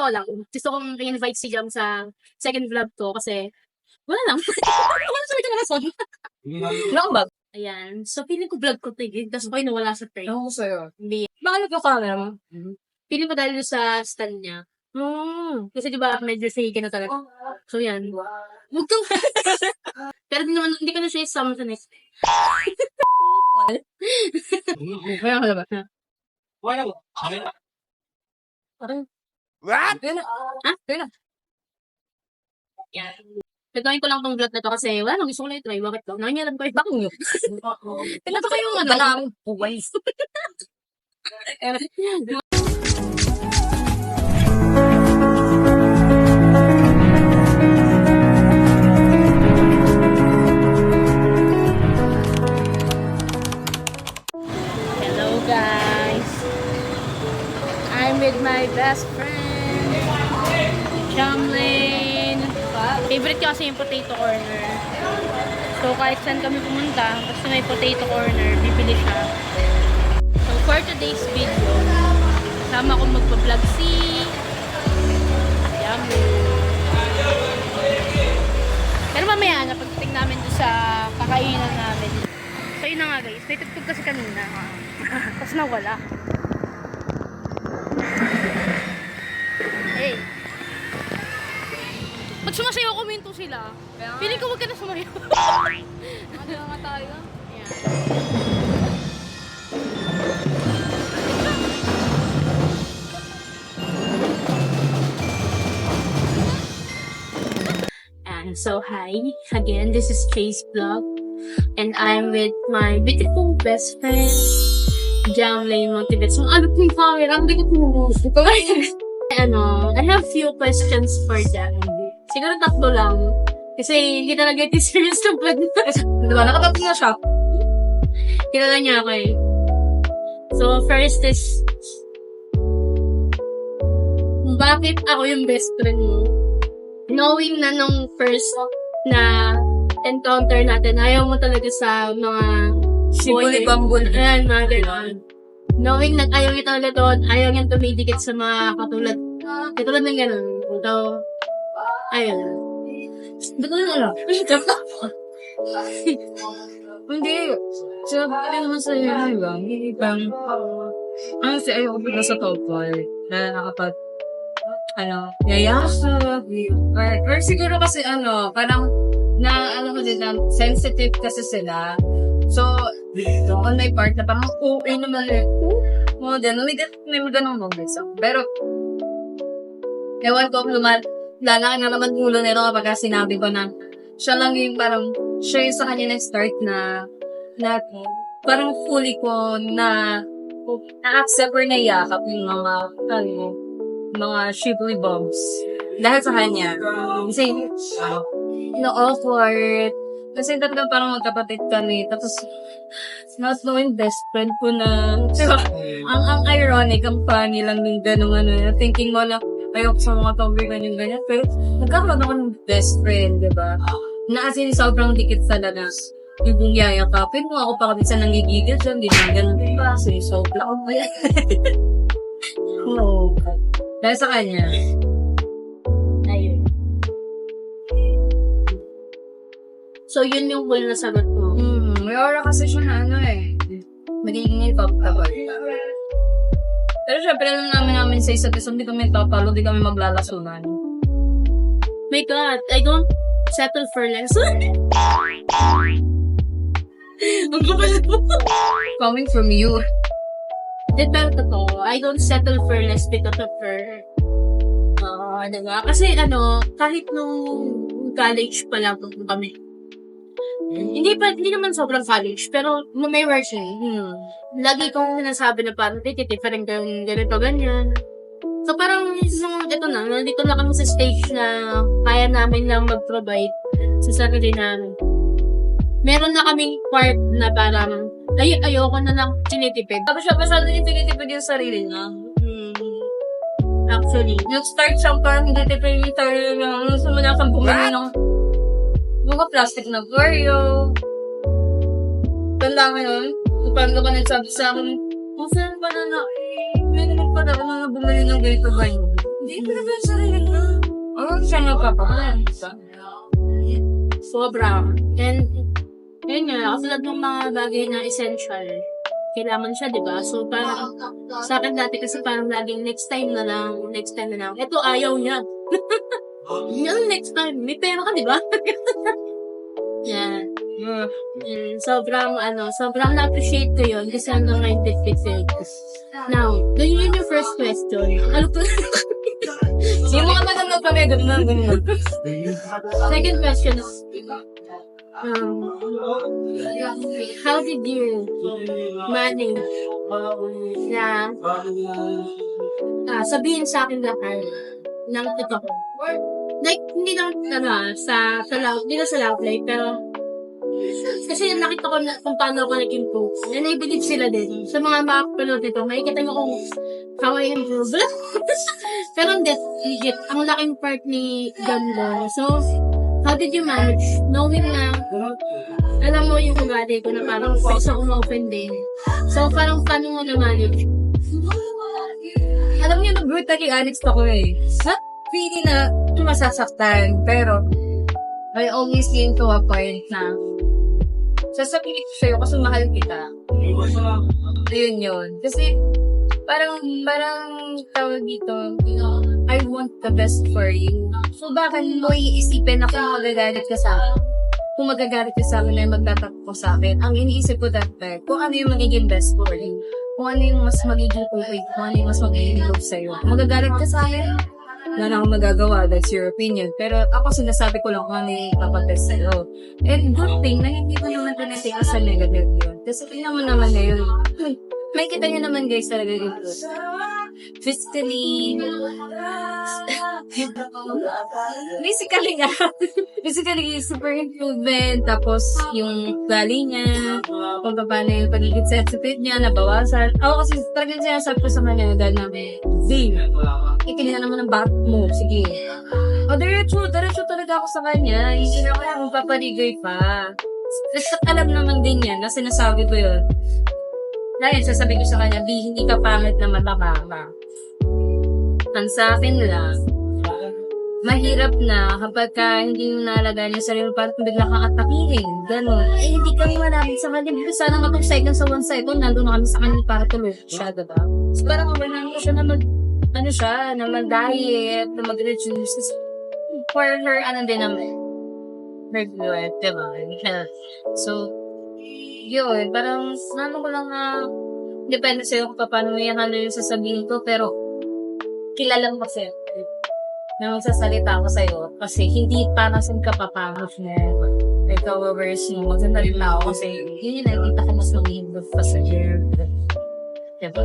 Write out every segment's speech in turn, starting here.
totoo lang, gusto kong i-invite si Jam sa second vlog ko kasi wala lang. Wala sa mga rason. Nakabag. Ayan. So, feeling ko vlog ko tigil. Tapos ako'y nawala sa frame. Ako sa'yo. Hindi. Bakit yung camera mo? Feeling ko dahil sa stand niya. Kasi diba, medyo shaky na talaga. So, yan. Huwag kang... Pero hindi ko na siya isama sa next day. Kaya ka ba? Parang, What? Kaya na. Ha? Kaya na. yan. Nagawin ko lang tong vlog na to kasi wala nang gusto ko na i-try. Bakit daw? Nangyayarap ko bakit nyo? Ito ko yung ano. Buways. Hello guys. I'm with my best friend, Jamlin. Favorite ko kasi yung potato corner. So kahit saan kami pumunta, basta may potato corner, bibili siya. So for today's video, sama ko magpa-vlog si Jamlin. Pero mamaya na pagdating namin doon sa kakainan namin. So yun na nga guys, may tugtog kasi kanina. Tapos nawala. Hey. Pag sumasayaw, kuminto sila. Piling ko wag ka na sumayaw. Ano nga tayo? Ayan. And so hi, again, this is Chase Vlog. And I'm with my beautiful best friend, Jamlin Motivate. So, ano yung camera? Ang bigat mo. I have few questions for Jam. Siguro tatlo lang. Kasi hindi talaga ito serious na vlog. Diba? Nakatatlo na siya. Kilala niya ako eh. So, first is, bakit ako yung best friend mo? Knowing na nung first na encounter natin, ayaw mo talaga sa mga Sibuli-bambul. Ayan, mga gano'n. Knowing na ayaw niya talaga doon, ayaw niya tumidikit sa mga katulad ng gano'n. So, ayun. Ba't ko na alam? Hindi. Sinabi ka rin naman sa'yo, di ba? Hindi bang... Kasi ayoko bigla sa topol na nakapag... yayasa. Or siguro kasi parang ko din na sensitive kasi sila. So, on my part na parang okay naman eh. May ganun moment. Pero, ewan ko kung lalaki na naman ulo nito kapag sinabi ko na siya lang yung parang, siya yung sa kanya na-start na parang fully ko na-accept or na-yakap yung mga shibli bombs. Dahil sa kanya. Kasi, awkward. Kasi talagang parang magkapatid kami. Tapos, not knowing best friend ko na. Diba? Ang ironic, ang funny lang ng gano'ng thinking mo na ayok sa mga topic yung ganyan. Pero, nagkakaroon ako ng best friend, diba? Na as in, sobrang dikit talaga. Yung yayakapin mo, ako pa kami sa nangigigil dyan, di na ganun diba? So, sobrang ako ba yan? Oo. Dahil sa kanya. Ayun. So, yun yung whole na sagot mo. May aura kasi siya na magiging comfortable. Pero syempre, alam namin sa isa't isa, hindi kami tapalo, hindi kami maglalasunan. My God, I don't settle for less. Ang kapalit mo. Coming from you. Pero totoo, I don't settle for less because of her. Diba? Kasi kahit nung college pa lang kami. Hindi naman sobrang college, pero may version. Lagi kong sinasabi na parang, different kayong ganito, ganyan. So parang, ito na, nandito na kami sa stage na kaya namin lang mag-provide sa sarili namin. Meron na kaming part na parang, ayoko na lang tinitipid. Tapos siya, masyado yung tinitipid yung sarili niya. Actually. Yung start siyang parang tinitipid yung sarili niya. Gusto mo na siyang bumili ng mga plastic na Oreo. Tanda mo yun? Paano ka nagsabi sa akin, kung saan pa na meron pa na ako na bumili ng ganito ba yun? Hindi ko na sa rin ko. Ano siya nagpapakalan? Sobra. And, yun nga, katulad ng mga bagay na essential, kailangan siya, di ba? So, parang, sa akin dati kasi parang laging next time na lang. Ito, ayaw niya. Yung next time, may pera ka, di ba? Yan. Sobrang na-appreciate ko yun kasi hanggang ngayon fit. Now, yun yung first question. Ano po? Yung mga nanonood kami, ganun. Second question is, how did you manage na sabihin sa akin lahat ng totoo? Like, hindi lang hindi na sa love life, pero kasi nakita ko na kung paano ako nag-improve. And I believe sila din. Sa mga makapanood nito, makikita nyo kung how I improve. Pero hindi, legit, ang laking part ni Ganda. So, how did you manage? Knowing na, alam mo yung ugali ko na parang pwede akong ma-open din. So, parang paano mo na-manage? Alam niyo, brutally honest ako eh. Not really na masasaktan, pero I always came to a point na sasabihin ko sa'yo kasi mahal kita. Ayun yun. Kasi, parang tawag dito, I want the best for you. So, baka mo iisipin na kung magagalit ka sa akin. Kung magagalit ka sa akin ay magtatak ko sa akin. Ang iniisip ko that time, kung ano yung magiging best for you. Kung ano yung mas magiging perfect, kung ano yung mas magiging love sa'yo. Kung magagalit ka sa akin, wala na akong magagawa, that's your opinion. Pero ako sinasabi ko lang kung ano yung ipapatest sa'yo. And good thing na hindi ko naman tinitin sa negative yun. Kasi tingnan mo naman ngayon, may kita nyo naman guys talaga yung good. Physically, physically, super improvement, tapos yung gali niya, kung paano yung pagiging sensitive niya, nabawasan. Ako kasi talagang sinasabi ko sa kanya dahil namin, Zing, ikili na naman ang bat mo, sige. O, diretso talaga ako sa kanya, hindi na ako yung papaligay pa. Alam naman din yan, na sinasabi ko yun. Dahil sasabihin ko sa kanya, hindi ka pangit na matamama. Ang sa akin lang, mahirap na kapag hindi mo nalagay yung sarili, parang bigla kang atakihin. Ganon. Eh, hindi kami malapit sa kanya. Sana nga kung second sa one side, nandun na kami sa kanya para tuloy siya, diba? So, parang kung siya na mag-diet, na mag-reduce. For her, din naman. Her good, diba? So, yun, parang ko lang na depende sa'yo kung paano mo yung sasabihin ko, pero kilala mo kasi na magsasalita ako sa'yo kasi hindi para sa kapapangos na ikaw verse mo, magsasalita ako kasi yun yung nakikita ko mas magiging good pa sa year. Diba?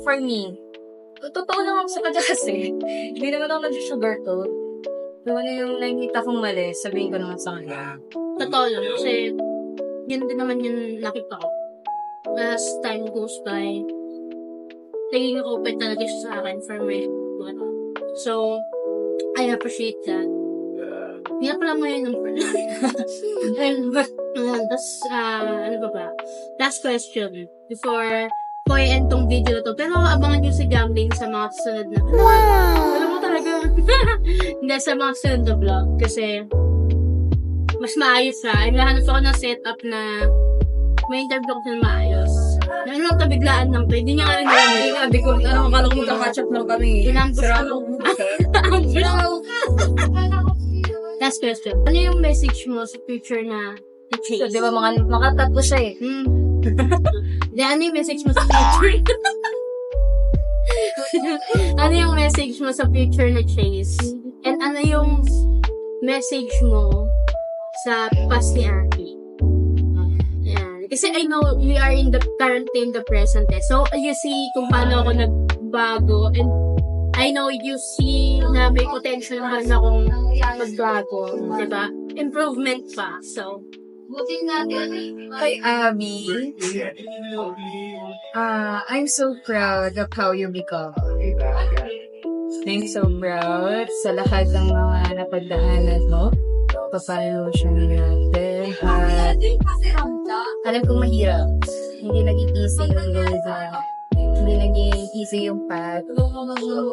For me, totoo lang ako sa kanya kasi hindi naman ako nag-sugar to. Kung ano yung nakikita kong mali, sabihin ko naman sa kanya. Totoo lang kasi yun din naman yung nakita ko. As time goes by, naging open talaga siya sa akin for me. So, I appreciate that. Hindi na pala mo yun ng Tapos, ano ba? Last question. Before ko i-end tong video na to. Pero abangan nyo si Gambling sa mga susunod na. Wow! Alam mo talaga. Hindi sa mga susunod na vlog. Kasi, mas maayos siya. Ay, nahanap ako ng setup na may interview ko na maayos. Ano lang kabiglaan lang to. Hindi niya nga rin namin. Hindi ko, akala ko magka-catch up lang kami. Inambos ko. Ang vlog. Last question. Ano yung message mo sa future na Chase? So, di ba mga tatlo siya eh. Ano yung message mo sa future? Ano yung message mo sa future na Chase? And ano yung message mo sa past ni Aki? Yan. Kasi I know we are in the currently in the present eh. So, you see kung paano ako nagbago and I know you see na may potential naman akong magbago. Diba? Improvement pa. So, Kay Abby, I'm so proud of how you become. I'm so proud sa lahat ng mga napagdaanan mo. Paano siya natin. Alam kong mahirap. Hindi naging easy yung road na hindi naging easy yung path.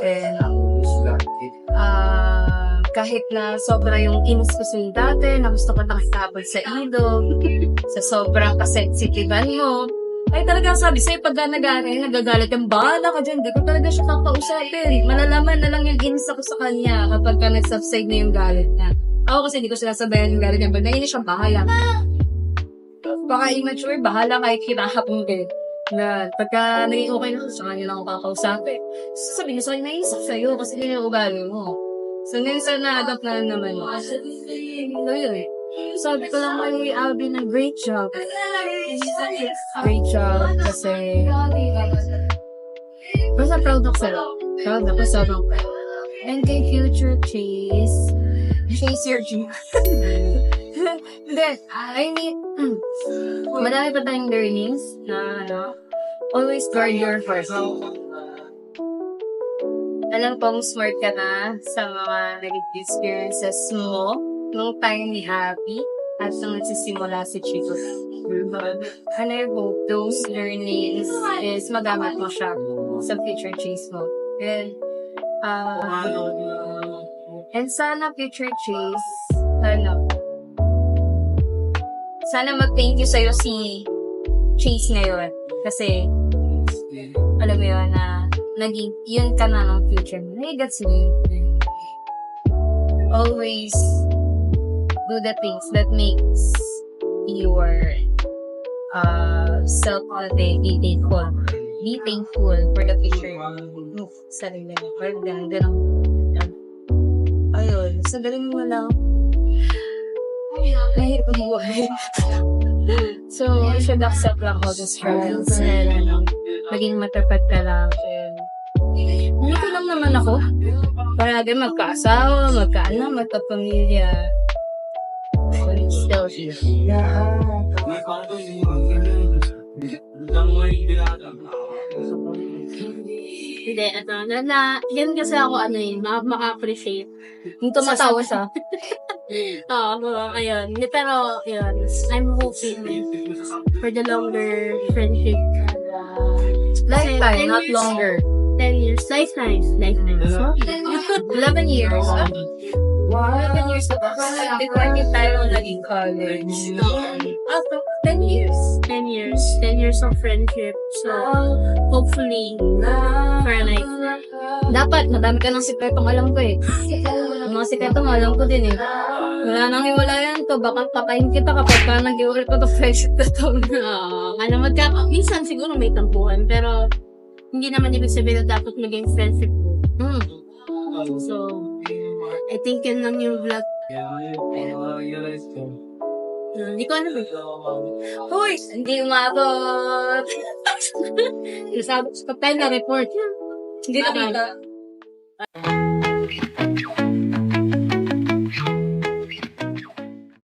And, kahit na sobra yung inis ko sa'yo dati, na gusto ko nakikabot sa ilog, sa sobrang kasensitiban mo, ay talaga sabi sa'yo, pag nagagalit yung bahala ka dyan, di ko talaga siya kakausapin. Malalaman na lang yung inis ako sa kanya kapag ka nag-subside na yung galit niya. Ako kasi hindi ko sinasabayan yung galit niya, but nainis siya, bahala. Baka immature, bahala kahit kinahapon din. Na pagka naging okay na sa kanya lang ako kakausapin. Sasabihin sa kanya, naisak sa'yo kasi yun yung ugali mo. So, minsan na-adapt na naman mo. So, yun. Sabi ko lang kay Alvin na great job. Great job kasi basta proud ako sa'yo. Proud ako, sobrang proud. And kay future Chase your dream. Hindi, I mean, madami pa tayong learnings na always guard your heart. Alam kong smart ka na sa mga naging experiences mo nung time ni Happy at nung nagsisimula si Chico. And I hope those learnings is magamit mo siya sa future Chase mo. And sana future Chase, sana mag-thank you sa'yo si Chase ngayon. Kasi, alam mo yun na naging, yun ka na ng future mo. Hey, that's me. Always do the things that makes your self-content be thankful. Be thankful for the future. Sarili mo. Ganun. Ayun. Sa galing mo lang. Mahirap ang buhay. So, you should accept lang all the struggles and maging matapat ka lang. Hindi ko lang naman ako. Paragi magkaasawa, magkaanak, magkapamilya. Still. Hindi, yan kasi ako maka-appreciate. Yung tumatawa siya. Oo, ayun. Pero, yun, I'm hoping for the longer friendship. Lifetime, not longer. 10 years. Lifetime. 11 years. 11 years na ba? Before hindi tayo naging college. After 10 years. 10 years. 10 years of friendship. So, hopefully, for a life. Dapat, madami ka ng sikretong alam ko eh. Yung mga sikretong alam ko din eh. Wala nang hiwalayan to. Baka patayin kita kapag ka nag-iwalay ko to friendship na to. Minsan siguro may tampuhan, pero hindi naman ibig sabihin na dapat maging friendship mo. So, I think yun lang yung vlog. Hindi ko alam eh. Hoy! Hindi umabot! Sabi ko, tayo na report. Hindi na kita.